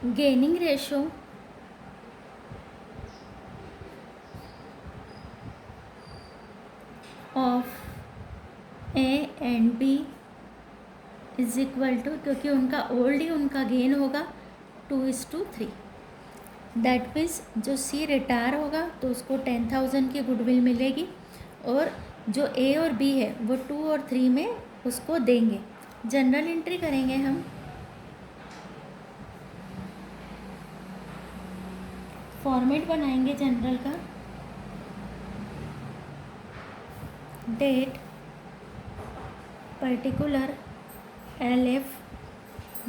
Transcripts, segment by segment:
Gaining ratio of A and B is equal to, क्योंकि उनका old ही उनका gain होगा, 2:3। दैट मीन्स जो सी रिटायर होगा तो उसको 10,000 की गुडविल मिलेगी, और जो ए और बी है वो 2 और 3 में उसको देंगे। जनरल एंट्री करेंगे हम। फॉर्मेट बनाएंगे जनरल का। Date particular LF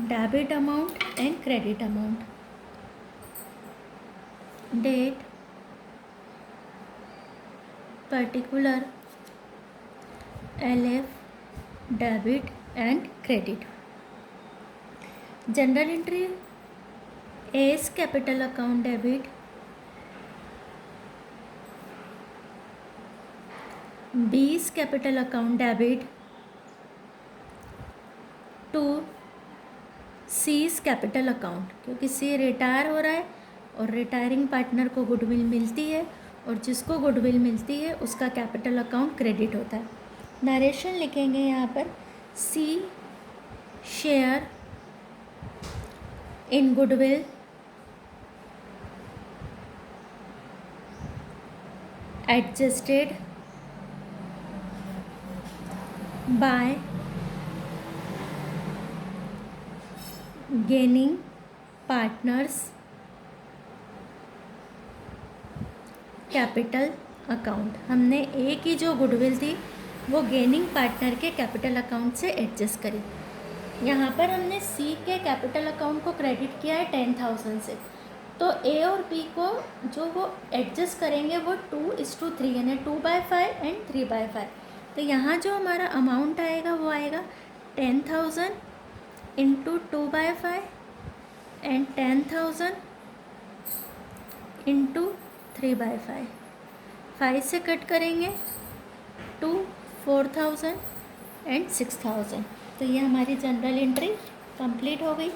debit amount and credit amount. Date particular LF debit and credit. Journal entry S capital account debit, B's capital account debit to C's capital account, क्योंकि C retire हो रहा है और retiring partner को goodwill मिलती है, और जिसको गुडविल मिलती है उसका कैपिटल अकाउंट क्रेडिट होता है। नरेशन लिखेंगे यहाँ पर, C share in goodwill adjusted by gaining partners capital account. हमने ए की जो गुडविल थी वो गेनिंग पार्टनर के कैपिटल अकाउंट से एडजस्ट करी। यहाँ पर हमने सी के कैपिटल अकाउंट को क्रेडिट किया है 10,000 से, तो ए और बी को जो वो एडजस्ट करेंगे वो 2:3 यानी 2/5 एंड 3/5। तो यहाँ जो हमारा अमाउंट आएगा वो आएगा 10,000 इंटू 2/5 एंड 10,000 इंटू 3/5। 5 से कट करेंगे 2, 4,000 एंड 6,000। तो ये हमारी जनरल एंट्री कंप्लीट हो गई।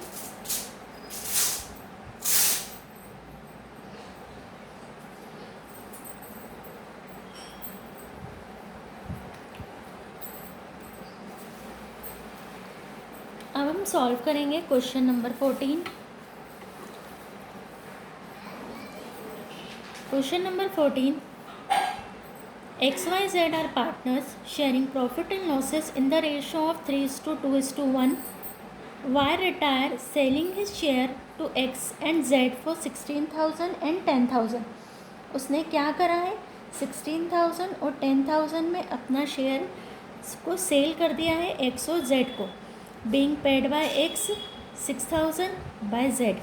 अब हम सॉल्व करेंगे question number 14। Question number 14, XYZ are partners sharing profit and losses in the ratio of 3:2:1. Y retire selling his share to X and Z for 16,000 and 10,000। उसने क्या करा है, 16,000 और 10,000 में अपना शेयर को सेल कर दिया है X और Z को। Being paid by X 6,000 by Z।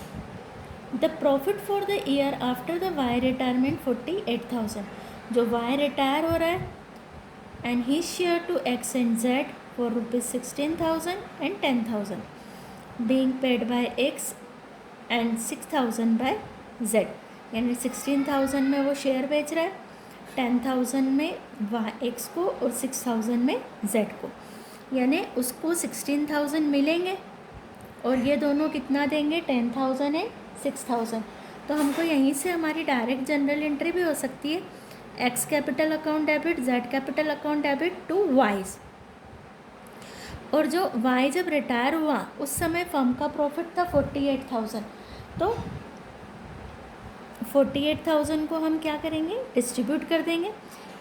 The profit for the year after the Y retirement 48,000। जो Y रिटायर हो रहा है and he share to X and Z for ₹16,000 and 10,000, being paid by X and 6,000 by Z। यानी 16,000 में वो share बेच रहा है, 10,000 में X को और 6,000 में Z को, यानी उसको 16,000 मिलेंगे और ये दोनों कितना देंगे, 10,000 एंड 6,000। तो हमको यहीं से हमारी डायरेक्ट जनरल एंट्री भी हो सकती है, X capital account debit Z capital account debit to Y's. और जो वाई जब रिटायर हुआ उस समय फर्म का प्रॉफिट था 48,000, तो 48,000 को हम क्या करेंगे, डिस्ट्रीब्यूट कर देंगे।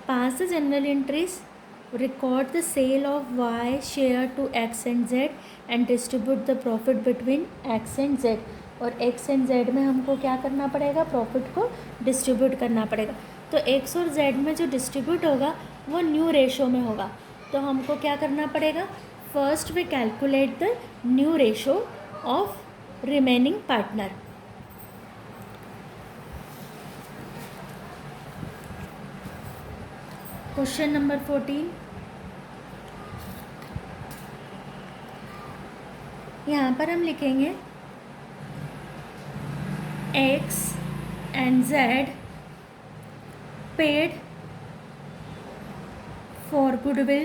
Pass the general entries, record the sale of Y share to X and Z and distribute the profit between X and Z. और एक्स एंड जेड में हमको क्या करना पड़ेगा, प्रॉफिट को डिस्ट्रीब्यूट करना पड़ेगा। तो एक्स और जेड में जो डिस्ट्रीब्यूट होगा वो न्यू रेशो में होगा। तो हमको क्या करना पड़ेगा, first we calculate the new ratio of remaining partner. Question number 14, यहाँ पर हम लिखेंगे X and Z paid for goodwill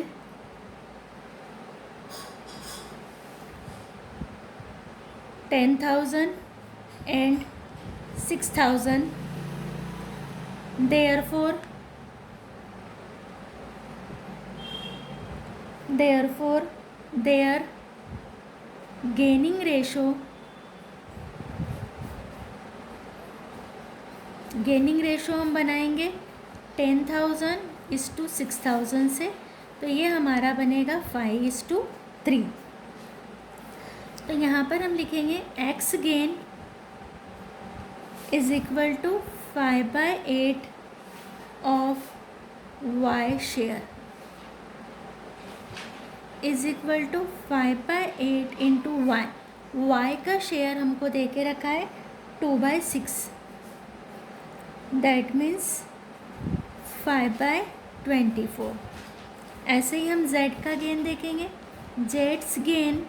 $10,000 and 6,000. Therefore their gaining ratio हम बनाएंगे 10,000:6,000 से, तो ये हमारा बनेगा 5:3. तो यहाँ पर हम लिखेंगे X gain is equal to 5/8 of Y share is equal to 5/8 into Y. Y का शेयर हमको दे के रखा है 2/6, दैट मीन्स 5/24. ऐसे ही हम z का गेन देखेंगे. जेड्स gain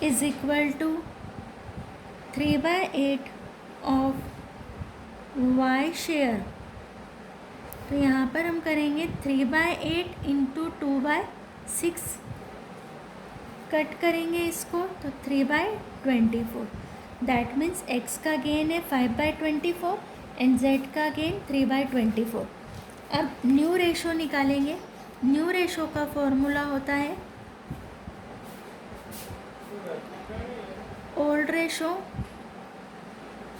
is equal to 3/8 of Y share. तो यहाँ पर हम करेंगे 3/8 इंटू 2/6, कट करेंगे इसको तो 3/24. दैट मीन्स x का गेन है 5/24 एंड z का गेन 3/24. अब न्यू रेशो निकालेंगे. न्यू रेशो का फॉर्मूला होता है old ratio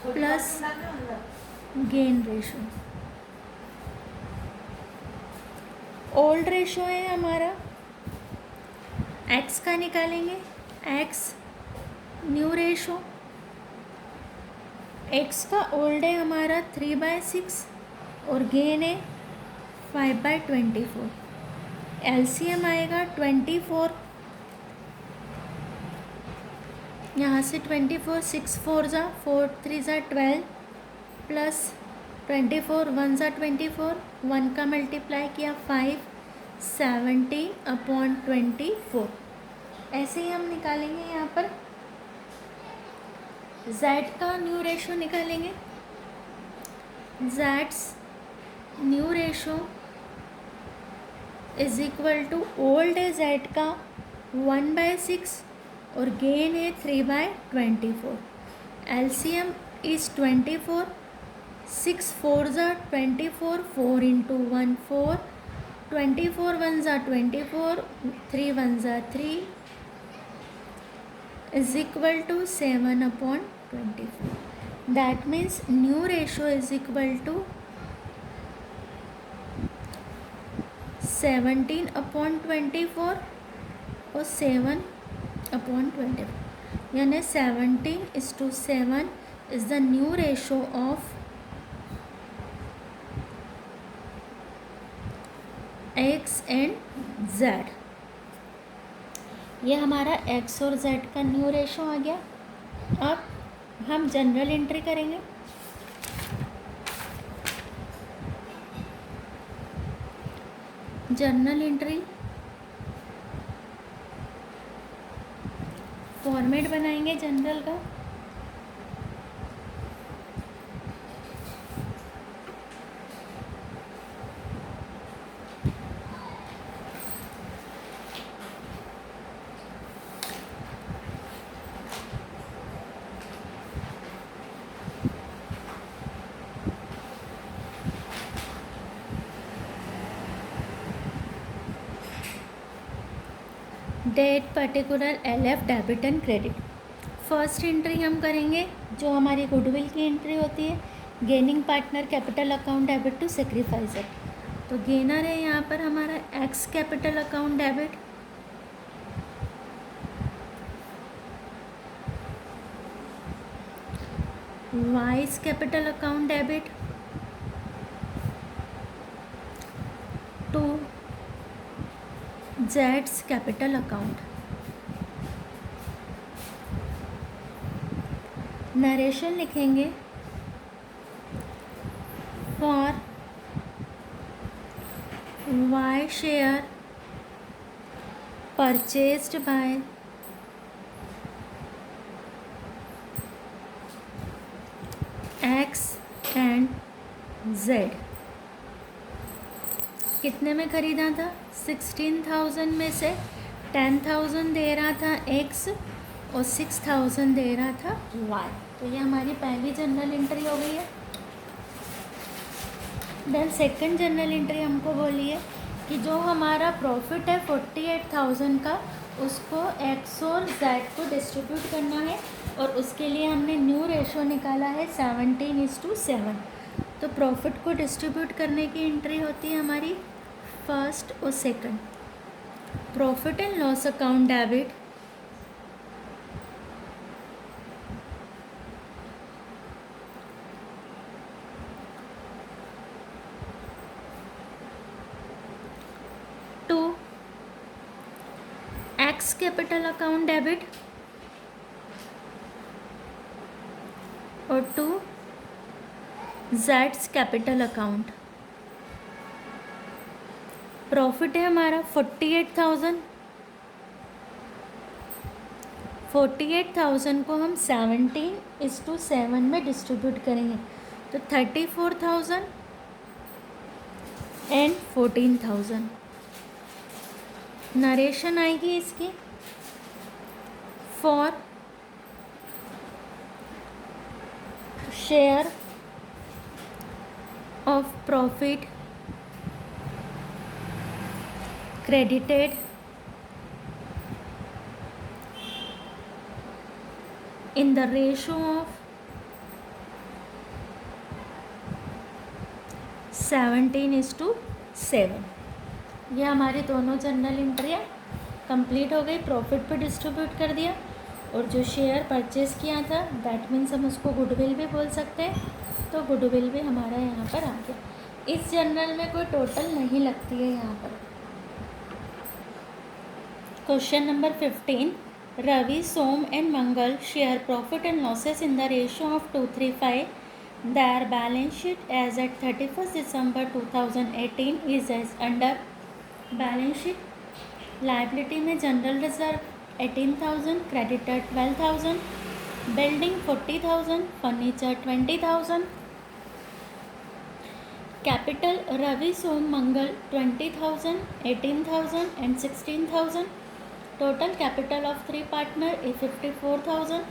plus gain ratio. Old ratio है हमारा, x का निकालेंगे. x न्यू रेशो, x का ओल्ड है हमारा 3/6 और गेन है 5/24. एलसीएम आएगा 24. यहाँ से 24, 6 4 ज़ा 4 3 ज़ा 12 प्लस 24 1 ज़ा 24, 1 का मल्टीप्लाई किया 5, 70/24. ऐसे ही हम निकालेंगे यहाँ पर z का न्यू रेशो निकालेंगे. z's new ratio is equal to old है z का 1/6 और गेन है 3/24. LCM is 24. 6 4 ज़ा 24, 4 इंटू 1 4, 24 1 ज़ा 24, 3 1 ज़ा 3 is equal to 7/24. That means new ratio is equal to 17/24 और 7/24. यानी 17:7 is the new ratio of x and z. ये हमारा x और z का न्यू रेशो आ गया. अब हम जनरल एंट्री करेंगे. जर्नल एंट्री फॉर्मेट बनाएंगे जनरल का. Date particular LF debit and credit. First entry हम करेंगे जो हमारी गुडविल की एंट्री होती है. Gaining partner capital account debit to sacrificer. तो गेनर है यहाँ पर हमारा X capital account debit, Y's capital account debit to जेड्स कैपिटल अकाउंट. नरेशन लिखेंगे for Y share purchased by X and Z. कितने में ख़रीदा था? 16,000 में से 10,000 दे रहा था एक्स और 6000 दे रहा था वाई। तो ये हमारी पहली जनरल एंट्री हो गई है। देन सेकंड जनरल एंट्री हमको बोली है कि जो हमारा प्रॉफिट है 48,000 का, उसको एक्स और जेड को डिस्ट्रीब्यूट करना है, और उसके लिए हमने न्यू रेशो निकाला है 17:7। तो प्रॉफिट को डिस्ट्रीब्यूट करने की एंट्री होती है हमारी फर्स्ट और second. Profit and loss account debit to X capital account debit और टू जेड्स कैपिटल अकाउंट। प्रॉफिट है हमारा 48,000। 48,000 को हम 17:7 में डिस्ट्रीब्यूट करेंगे, तो 34,000 एंड 14,000। नरेशन आएगी इसकी for share of profit credited in the ratio of 17:7। ये हमारी दोनों जनरल एंट्रियाँ कंप्लीट हो गई। प्रॉफिट पे डिस्ट्रीब्यूट कर दिया, और जो शेयर परचेज किया था दैट मीन्स हम उसको गुडविल भी बोल सकते हैं, तो गुडविल भी हमारा यहाँ पर आ गया। इस जनरल में कोई टोटल नहीं लगती है यहाँ पर। Question number 15, Ravi, Som and Mangal share profit and losses in the ratio of 2:3:5। Their balance sheet as at 31 December 2018 is as under. Balance sheet liability में general reserve 18,000, creditor 12,000, building 40,000, furniture 20,000। Capital Ravi, Som, Mangal 20,000, 18,000 and 16,000। Total capital of three partner is 54,000.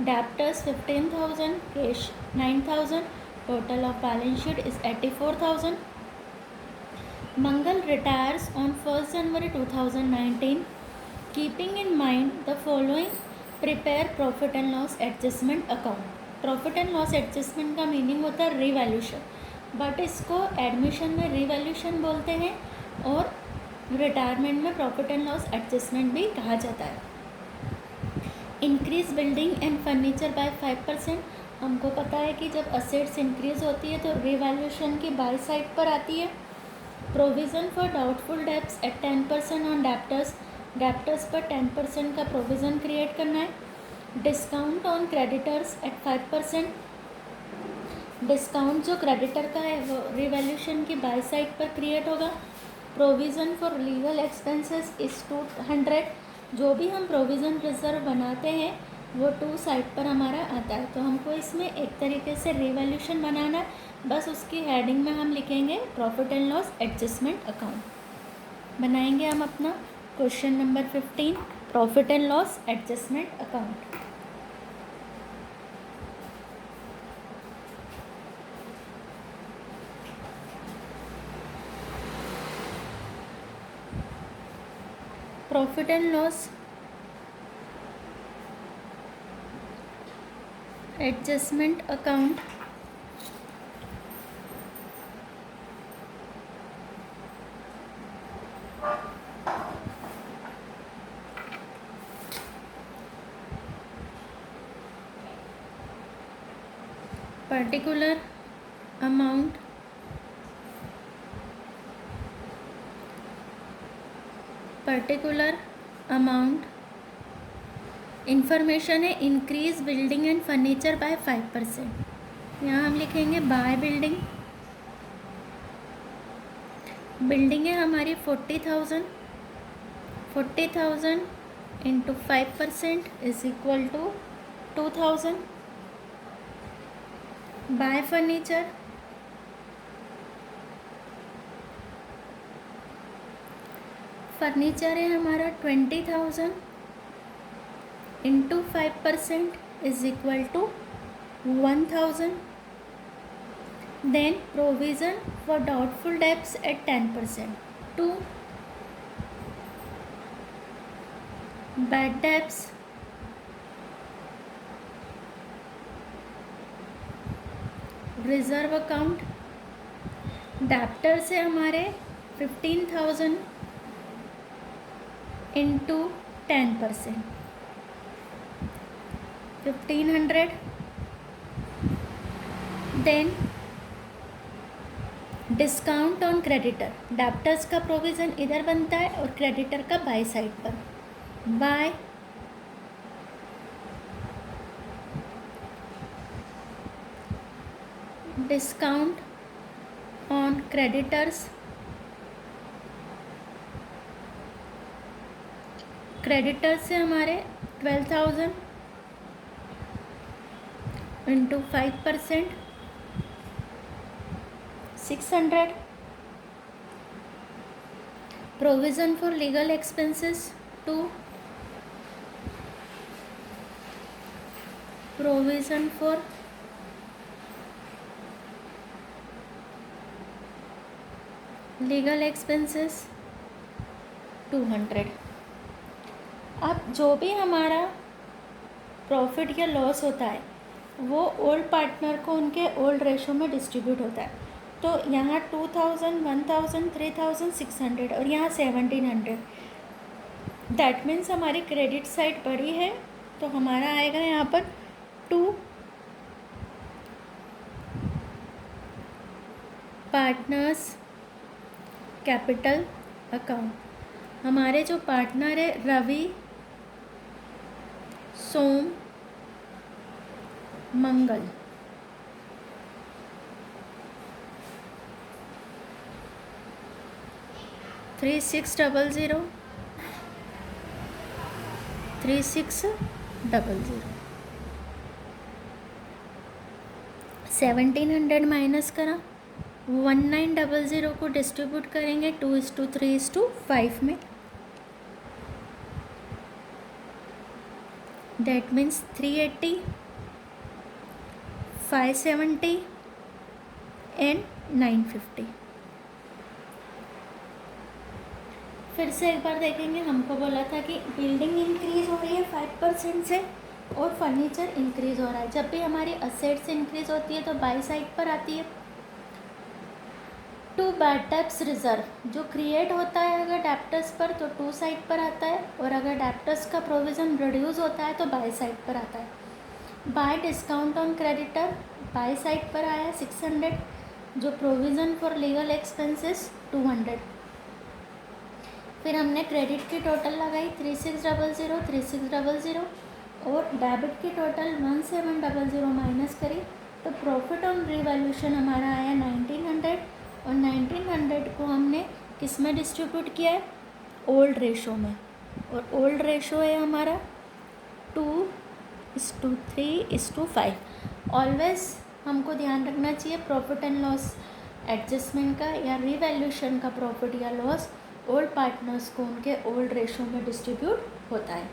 Debtors 15,000. Cash 9,000. Total of balance sheet is 84,000. Mangal retires on 1st January 2019. Keeping in mind the following, prepare profit and loss adjustment account. Profit and loss adjustment का meaning होता है revaluation, but इसको admission में revaluation बोलते हैं और retirement में profit and loss adjustment भी कहा जाता है। Increase building and furniture by 5%। हमको पता है कि जब असेट्स इंक्रीज होती है तो रिवैल्यूएशन की बाय साइड पर आती है। Provision for doubtful debts at 10% on debtors. Debtors पर 10% का प्रोविज़न क्रिएट करना है। Discount on creditors at 5%। Discount जो क्रेडिटर का है वो रिवैल्यूएशन की बाय साइड पर क्रिएट होगा। Provision for legal expenses is 200। जो भी हम प्रोविज़न रिजर्व बनाते हैं वो 2 साइड पर हमारा आता है, तो हमको इसमें एक तरीके से रिवैल्यूएशन बनाना है। बस उसकी हेडिंग में हम लिखेंगे profit and loss adjustment account. बनाएंगे हम अपना question number 15, profit and loss adjustment account. Profit and loss adjustment account particular amount information है increase building and furniture by 5%। यहाँ हम लिखेंगे बाय बिल्डिंग। बिल्डिंग है हमारी 40,000। 40,000 into 5% is equal to 2,000। By furniture है हमारा 20,000 into 5% is equal to 1000. Then provision for doubtful debts at 10%. 2. Bad debts reserve account. Debtor से हमारे 15,000 into 10%, 1500. Then discount on creditor. Debtors का प्रोविज़न इधर बनता है और क्रेडिटर का बाय साइड पर. By discount on creditors. Creditors से हमारे 12,000 into 5%, 600. Provision for legal expenses. 2. Provision for legal expenses 200. अब जो भी हमारा प्रॉफिट या लॉस होता है वो ओल्ड पार्टनर को उनके ओल्ड रेशो में डिस्ट्रीब्यूट होता है. तो यहाँ 2000, 1000, 3000, 600 और यहाँ 1700. दैट मीन्स हमारी क्रेडिट साइड बड़ी है तो हमारा आएगा यहाँ पर 2 पार्टनर्स कैपिटल अकाउंट. हमारे जो पार्टनर है Ravi, Som, Mangal. Three six double zero 1700 minus करा. 1900 को डिस्ट्रीब्यूट करेंगे 2:3:5 में. That means 380, 570 and 950. फिर से एक बार देखेंगे. हमको बोला था कि बिल्डिंग इंक्रीज हो रही है 5% से और फर्नीचर इंक्रीज हो रहा है. जब भी हमारी असेट्स इंक्रीज होती है तो बाई साइड पर आती है. 2 बैड डेब्ट्स रिजर्व जो क्रिएट होता है अगर डेप्टर्स पर तो 2 साइड पर आता है और अगर डेप्टर्स का प्रोविज़न रिड्यूस होता है तो बाय साइड पर आता है. Bye discount on creditor bye side पर आया 600. जो प्रोविज़न फॉर लीगल एक्सपेंसेस 200. फिर हमने क्रेडिट की टोटल लगाई 3600, 3600 और डेबिट की टोटल 1700 माइनस करी तो प्रॉफिट ऑन रिवैल्यूएशन हमारा आया 1900 और 1900 को हमने किस में डिस्ट्रीब्यूट किया है? ओल्ड रेशो में. और ओल्ड रेशो है हमारा 2:3:5. ऑलवेज हमको ध्यान रखना चाहिए प्रॉफिट एंड लॉस एडजस्टमेंट का या रिवैल्यूएशन का प्रॉफिट या लॉस ओल्ड पार्टनर्स को उनके ओल्ड रेशो में डिस्ट्रीब्यूट होता है.